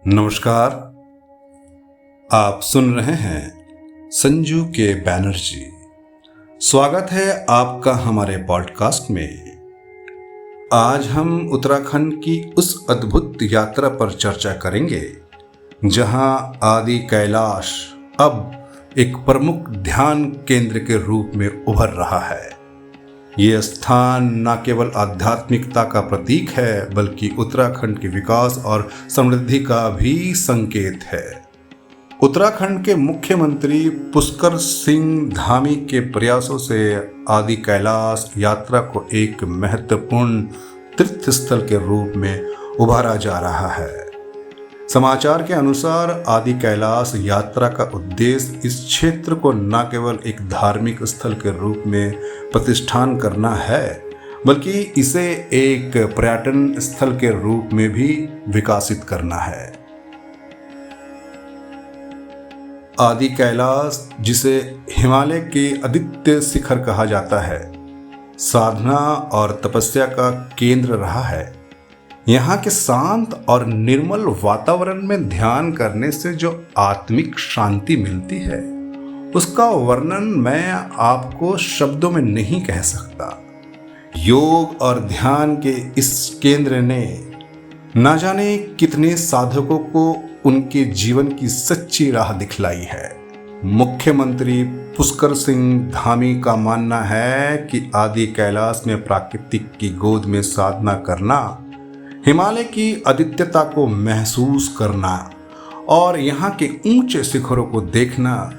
नमस्कार। आप सुन रहे हैं संजू के बैनर्जी। स्वागत है आपका हमारे पॉडकास्ट में। आज हम उत्तराखंड की उस अद्भुत यात्रा पर चर्चा करेंगे जहां आदि कैलाश अब एक प्रमुख ध्यान केंद्र के रूप में उभर रहा है। ये स्थान न केवल आध्यात्मिकता का प्रतीक है बल्कि उत्तराखंड के विकास और समृद्धि का भी संकेत है। उत्तराखंड के मुख्यमंत्री पुष्कर सिंह धामी के प्रयासों से आदि कैलाश यात्रा को एक महत्वपूर्ण तीर्थ स्थल के रूप में उभारा जा रहा है। समाचार के अनुसार आदि कैलाश यात्रा का उद्देश्य इस क्षेत्र को न केवल एक धार्मिक स्थल के रूप में प्रतिष्ठान करना है बल्कि इसे एक पर्यटन स्थल के रूप में भी विकसित करना है। आदि कैलाश, जिसे हिमालय के आदित्य शिखर कहा जाता है, साधना और तपस्या का केंद्र रहा है। यहाँ के शांत और निर्मल वातावरण में ध्यान करने से जो आत्मिक शांति मिलती है उसका वर्णन मैं आपको शब्दों में नहीं कह सकता। योग और ध्यान के इस केंद्र ने न जाने कितने साधकों को उनके जीवन की सच्ची राह दिखलाई है। मुख्यमंत्री पुष्कर सिंह धामी का मानना है कि आदि कैलाश में प्राकृतिक की गोद में साधना करना, हिमालय की आदित्यता को महसूस करना और यहाँ के ऊंचे शिखरों को देखना,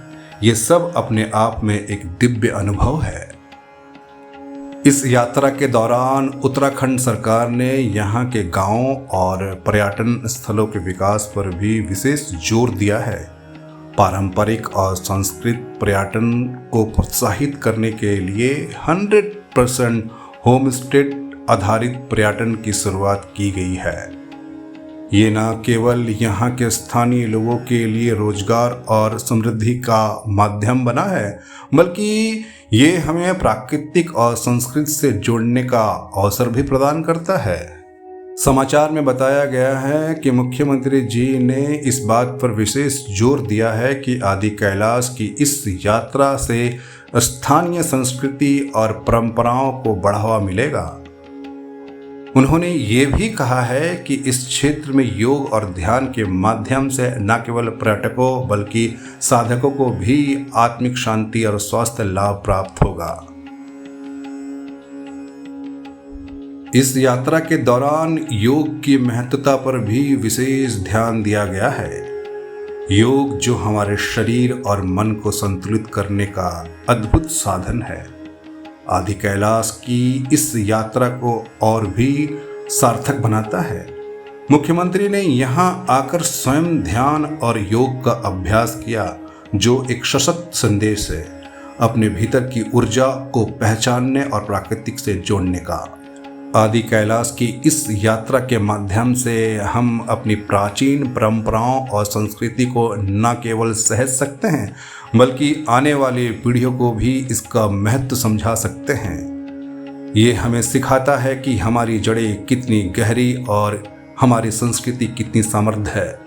ये सब अपने आप में एक दिव्य अनुभव है। इस यात्रा के दौरान उत्तराखंड सरकार ने यहाँ के गांवों और पर्यटन स्थलों के विकास पर भी विशेष जोर दिया है। पारंपरिक और संस्कृत पर्यटन को प्रोत्साहित करने के लिए 100% होमस्टे आधारित पर्यटन की शुरुआत की गई है। ये न केवल यहाँ के स्थानीय लोगों के लिए रोजगार और समृद्धि का माध्यम बना है बल्कि ये हमें प्राकृतिक और संस्कृति से जोड़ने का अवसर भी प्रदान करता है। समाचार में बताया गया है कि मुख्यमंत्री जी ने इस बात पर विशेष जोर दिया है कि आदि कैलाश की इस यात्रा से स्थानीय संस्कृति और परंपराओं को बढ़ावा मिलेगा। उन्होंने ये भी कहा है कि इस क्षेत्र में योग और ध्यान के माध्यम से न केवल पर्यटकों बल्कि साधकों को भी आत्मिक शांति और स्वास्थ्य लाभ प्राप्त होगा। इस यात्रा के दौरान योग की महत्वता पर भी विशेष ध्यान दिया गया है। योग जो हमारे शरीर और मन को संतुलित करने का अद्भुत साधन है, आदि कैलाश की इस यात्रा को और भी सार्थक बनाता है। मुख्यमंत्री ने यहाँ आकर स्वयं ध्यान और योग का अभ्यास किया, जो एक सशक्त संदेश है अपने भीतर की ऊर्जा को पहचानने और प्राकृतिक से जोड़ने का। आदि कैलाश की इस यात्रा के माध्यम से हम अपनी प्राचीन परंपराओं और संस्कृति को न केवल सहज सकते हैं बल्कि आने वाली पीढ़ियों को भी इसका महत्व समझा सकते हैं। ये हमें सिखाता है कि हमारी जड़ें कितनी गहरी और हमारी संस्कृति कितनी समृद्ध है।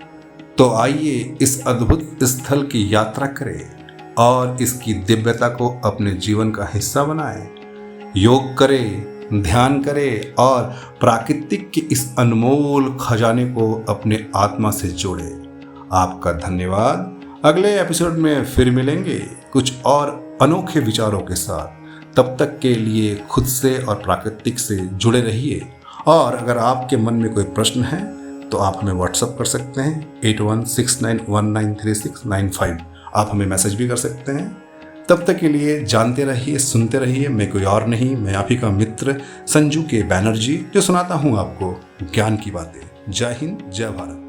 तो आइए इस अद्भुत स्थल की यात्रा करें और इसकी दिव्यता को अपने जीवन का हिस्सा बनाएं। योग करें, ध्यान करें और प्राकृतिक के इस अनमोल खजाने को अपने आत्मा से जोड़ें। आपका धन्यवाद। अगले एपिसोड में फिर मिलेंगे कुछ और अनोखे विचारों के साथ। तब तक के लिए खुद से और प्राकृतिक से जुड़े रहिए। और अगर आपके मन में कोई प्रश्न है तो आप हमें व्हाट्सएप कर सकते हैं 8169193695। आप हमें मैसेज भी कर सकते हैं। तब तक के लिए जानते रहिए, सुनते रहिए। मैं कोई और नहीं, मैं आप ही का मित्र संजू के बैनर्जी, जो सुनाता हूँ आपको ज्ञान की बातें। जय हिंद, जय भारत।